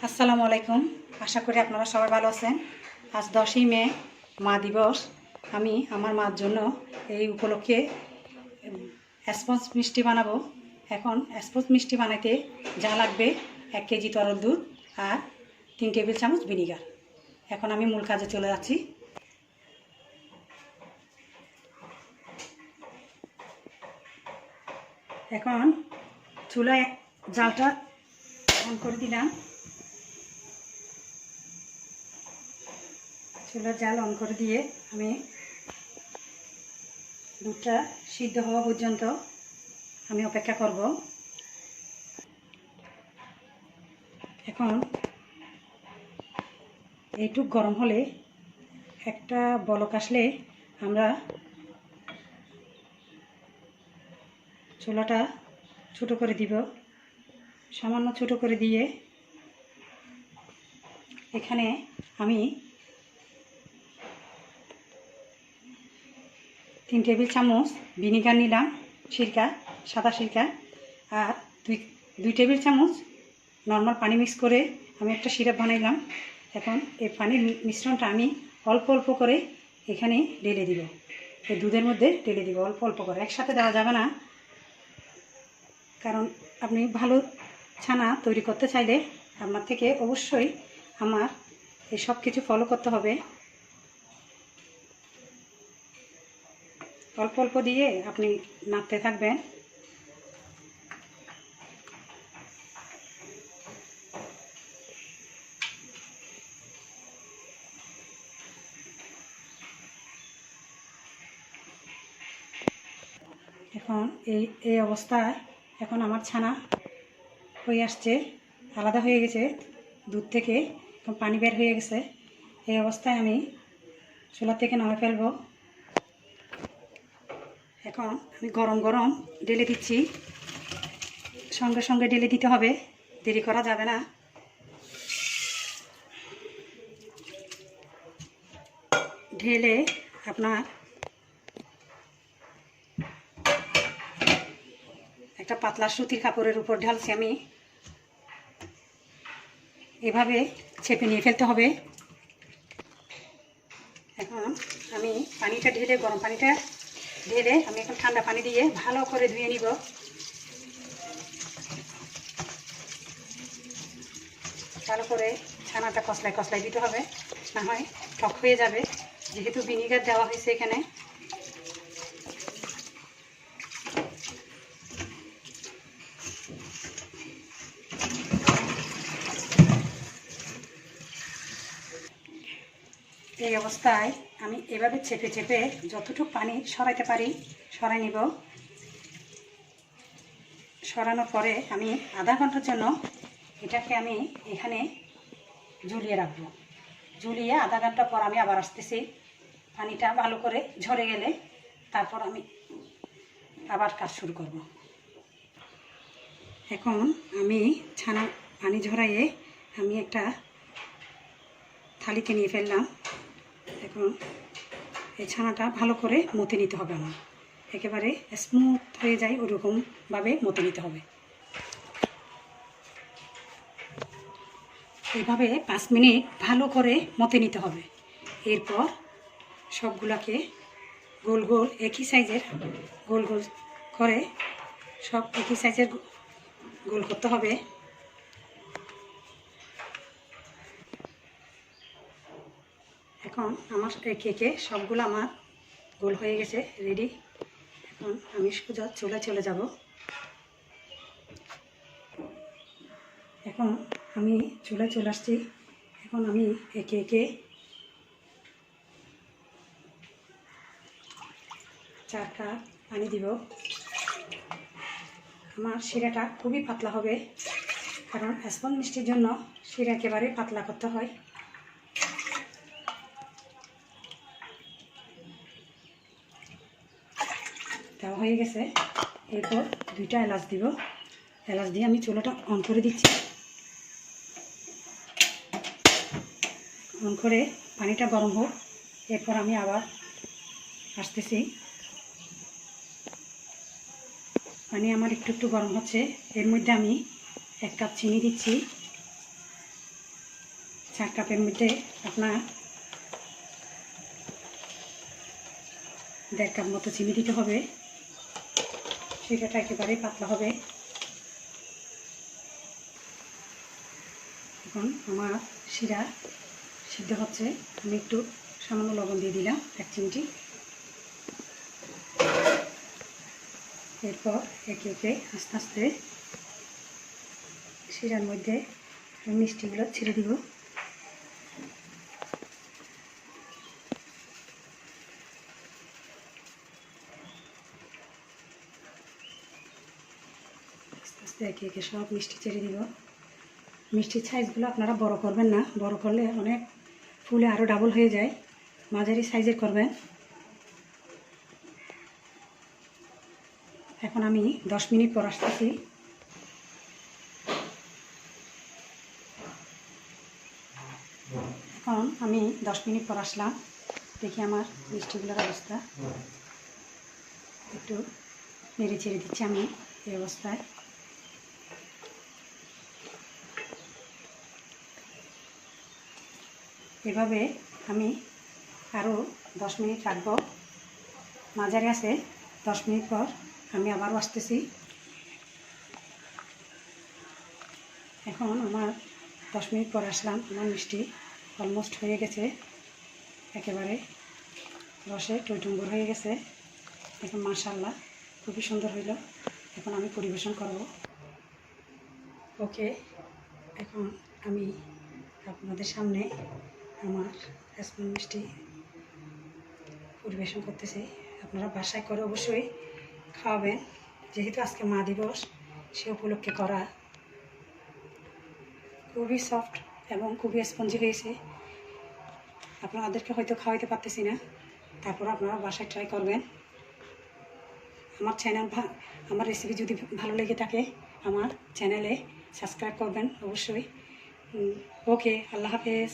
আসসালামু আলাইকুম। আশা করি আপনারা সবাই ভালো আছেন। আজ 10ই মে মা দিবস। আমি আমার মার জন্য এই উপলক্ষে স্পঞ্জ মিষ্টি বানাবো। এখন স্পঞ্জ মিষ্টি বানাইতে যা লাগবে 1 কেজি তরল দুধ আর 3 টেবিল চামচ ভিনিগার। এখন আমি মূল কাজে চলে যাচ্ছি। এখন চুলায় জালটা অন করে দিলাম। চুলার জাল অন করে দিয়ে আমি দুধটা সিদ্ধ হওয়া পর্যন্ত আমি অপেক্ষা করব। এখন এইটুক গরম হলে একটা বলক আসলে আমরা চুলাটা ছোটো করে দিব। সামান্য ছোটো করে দিয়ে এখানে আমি 3 টেবিল চামচ ভিনিগার নিলাম, সিরকা, সাদা সিরকা, আর 2 টেবিল চামচ নর্মাল পানি মিক্স করে আমি একটা সিরাপ বানাইলাম। এখন এই পানির মিশ্রণটা আমি অল্প অল্প করে এখানে ঢেলে দিব, এই দুধের মধ্যে ঢেলে দিব অল্প অল্প করে। একসাথে দেওয়া যাবে না, কারণ আপনি ভালো ছানা তৈরি করতে চাইলে আপনার থেকে অবশ্যই আমার এই সব কিছু ফলো করতে হবে। অল্প অল্প দিয়ে আপনি নাড়তে থাকবেন। এখন এই অবস্থায় এখন আমার ছানা হয়ে আসছে, আলাদা হয়ে গেছে দুধ থেকে, এখন পানি বের হয়ে গেছে। এই অবস্থায় আমি চুলা থেকে নামে ফেলবো। এখন আমি গরম গরম ঢেলে দিচ্ছি, সঙ্গে সঙ্গে ঢেলে দিতে হবে, দেরি করা যাবে না। ঢেলে আপনার একটা পাতলা সুতির কাপড়ের উপর ঢালছি আমি। এভাবে চেপে নিয়ে ফেলতে হবে। এখন আমি পানিটা ঢেলে, গরম পানিটা ঢেলে আমি এখন ঠান্ডা পানি দিয়ে ভালো করে ধুয়ে নিব। ভালো করে ছানাটা কষলায় কষলায় দিতে হবে, না হয় টক হয়ে যাবে, যেহেতু ভিনিগার দেওয়া হয়েছে এখানে। এই অবস্থায় আমি এভাবে চেপে চেপে যতটুকু পানি সরাইতে পারি সরাই নিব। সরানোর পরে আমি আধা ঘন্টার জন্য এটাকে আমি এখানে ঝুলিয়ে রাখবো। ঝুলিয়ে আধা ঘন্টা পর আমি আবার আসতেছি। পানিটা ভালো করে ঝরে গেলে তারপর আমি আবার কাজ শুরু করব। এখন আমি ছানা পানি ঝরাইয়ে আমি একটা থালিতে নিয়ে ফেললাম। এখন এই ছানাটা ভালো করে মথে নিতে হবে, আমার একেবারে স্মুথ হয়ে যায় ওরকমভাবে মথে নিতে হবে। এইভাবে 5 মিনিট ভালো করে মথে নিতে হবে। এরপর সবগুলাকে গোল গোল একই সাইজের গোল গোল করে সব একই সাইজের গোল করতে হবে। এখন আমার কেকে সবগুলো আমার গোল হয়ে গেছে, রেডি। এখন আমি সোজা চুলায় চলে যাব। এখন আমি চুলায় চলে আসছি। এখন আমি একে একে 4 কাপ পানি দিব। আমার শিরাটা খুবই পাতলা হবে, কারণ স্পঞ্জ মিষ্টির জন্য শিরা একেবারে পাতলা করতে হয়। দেওয়া হয়ে গেছে। এরপর 2টা এলাচ দিব। এলাচ দিয়ে আমি চুলাটা অন করে দিচ্ছি। অন করে পানিটা গরম হোক, এরপর আমি আবার আসতেছি। পানি আমার একটু একটু গরম হচ্ছে, এর মধ্যে আমি 1 কাপ চিনি দিচ্ছি। 4 কাপের মধ্যে আপনার 1.5 কাপ মতো চিনি দিতে হবে। শিরাটা একেবারেই পাতলা হবে। এখন আমার শিরা সিদ্ধ হচ্ছে, আমি একটু সামান্য লবণ দিয়ে দিলাম 1 চিমটি। এরপর একে একে আস্তে আস্তে শিরার মধ্যে মিষ্টিগুলো ছেড়ে দিব। আস্তে আস্তে একে একে সব মিষ্টি ছেড়ে দিব। মিষ্টির সাইজগুলো আপনারা বড় করবেন না, বড় করলে অনেক ফুলে আরও ডাবল হয়ে যায়। মাঝারি সাইজের করবেন। এখন আমি 10 মিনিট পর আসতেছি। এখন আমি 10 মিনিট পর আসলাম। দেখি আমার মিষ্টিগুলোর অবস্থা। একটু নেড়ে চেড়ে দিচ্ছি আমি এই অবস্থায়। এভাবে আমি আরও 10 মিনিট রাখবো। মাঝারি আছে 10 মিনিট পর আমি আবারও আসতেছি। এখন আমার 10 মিনিট পর আসলাম। আমার মিষ্টি অলমোস্ট হয়ে গেছে, একেবারে রসে টইটুম্বর হয়ে গেছে। এখন মাশাআল্লাহ খুবই সুন্দর হইল। এখন আমি পরিবেশন করব। ওকে, এখন আমি আপনাদের সামনে আমার স্পঞ্জ মিষ্টি পরিবেশন করতেছি। আপনারা বাসায় করে অবশ্যই খাওয়াবেন, যেহেতু আজকে মা দিবস সে উপলক্ষে করা। খুবই সফট এবং খুবই স্পঞ্জি হয়েছে। আপনাদেরকে হয়তো খাওয়াইতে পারতেছি না, তারপর আপনারা বাসায় ট্রাই করবেন। আমার আমার রেসিপি যদি ভালো লেগে থাকে আমার চ্যানেলে সাবস্ক্রাইব করবেন অবশ্যই। ওকে, আল্লাহ হাফেজ।